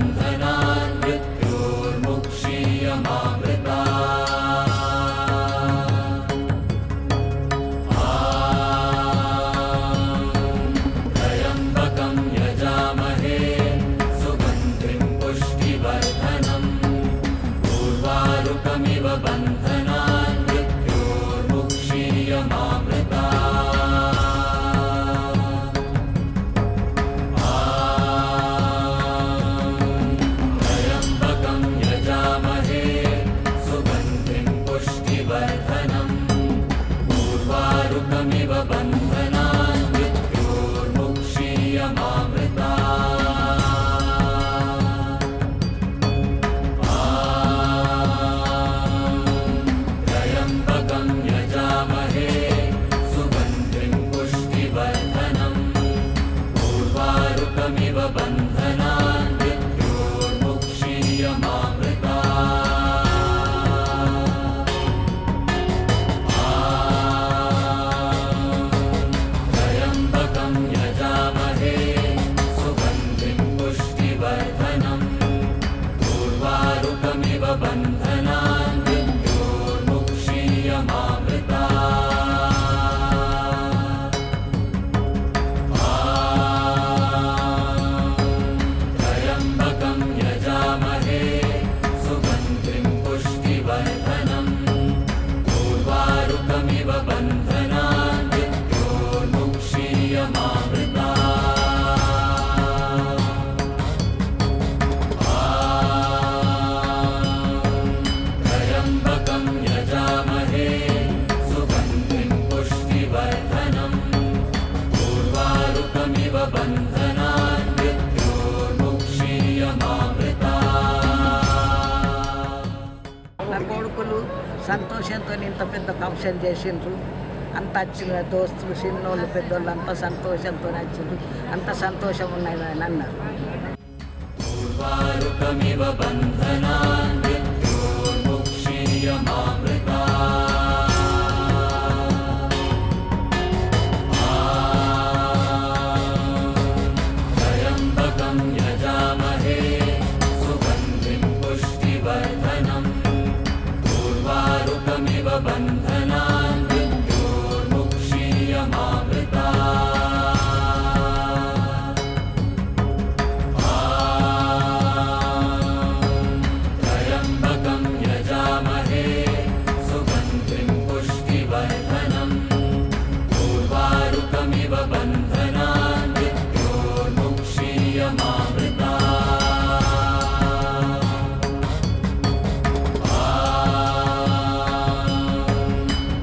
बन्धनान् मृत्योर्मुक्षीयमामृता त्र्यम्बकं यजामहे सुगन्धिं पुष्टिवर्धनम् उर्वारुकमिव बन्धनान् मृत्योर्मुक्षीयमामृता त्र्यम्बकं यजामहे सुगन्धिं पुष्टिवर्धनम् उर्वारुकमिव बन्धनान् मृत्योर्मुक्षीयमामृता त्र्यम्बकं यजामहे सुगन्धिं पुष्टिवर्धनम् उर्वारुकमिव बन्धनान् मृत्योर्मुक्षीयमामृता त्र्यम्बकं यजामहे सुगन्धिं पुष्टिवर्धनम् उर्वारुकमिव बन्धनान् मृत्योर्मुक्षीयमामृता त्र्यम्बकं यजामहे सुगन्धिं पुष्टिवर्धनम् उर्वारुकमिव बन्धनान् मृत्योर्मुक्षीयमामृता त्र्यम्बकं यजामहे सुगन्धिं पुष्टिवर्धनम् उर्वारुकमिव बन्धनान् मृत्योर्मुक्षीयमामृता నా కొడుకులు సంతోషంతో ఇంత పెద్ద ఫంక్షన్ చేసిండ్రు. అంత వచ్చిన దోస్తులు చిన్నోళ్ళు పెద్దోళ్ళు అంతా సంతోషంతో వచ్చిండ్రు. అంత సంతోషం ఉన్నది అని అన్నారు. उर्वारुकमिव बन्धनान् मृत्योर्मुक्षीयमामृता त्र्यम्बकं यजामहे सुगन्धिं पुष्टिवर्धनम् उर्वारुकमिव बन्धनान् मृत्योर्मुक्षीयमामृता त्र्यम्बकं यजामहे सुगन्धिं पुष्टिवर्धनम् उर्वारुकमिव बन्धनान् मृत्योर्मुक्षीयमामृता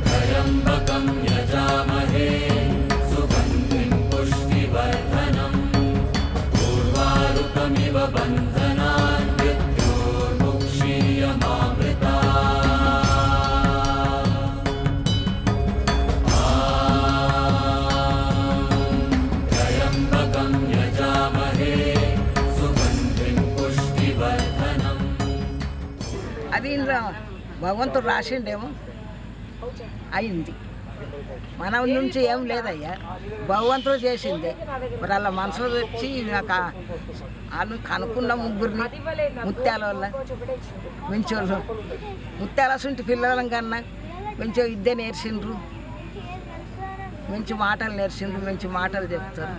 त्र्यम्बकं यजामहे सुगन्धिं पुष्टिवर्धनम् उर्वारुकमिव बन्धनान् मृत्योर्मुक्षीयमामृता त्र्यम्बकं यजामहे सुगन्धिं पुष्टिवर्धनम् అది ఇందులో భగవంతుడు రాసిండేమో అయింది. మన నుంచి ఏం లేదయ్యా, భగవంతుడు చేసింది. మరి అలా మనసులో వచ్చి నాకు వాళ్ళు కనుక్కున్న ముగ్గురిని ముత్యాల వల్ల మంచోళ్ళు ముత్యాల సుంటి పిల్లలం కన్నా మంచి విద్య నేర్చిండ్రు, మంచి మాటలు నేర్చిండ్రు, మంచి మాటలు చెప్తారు.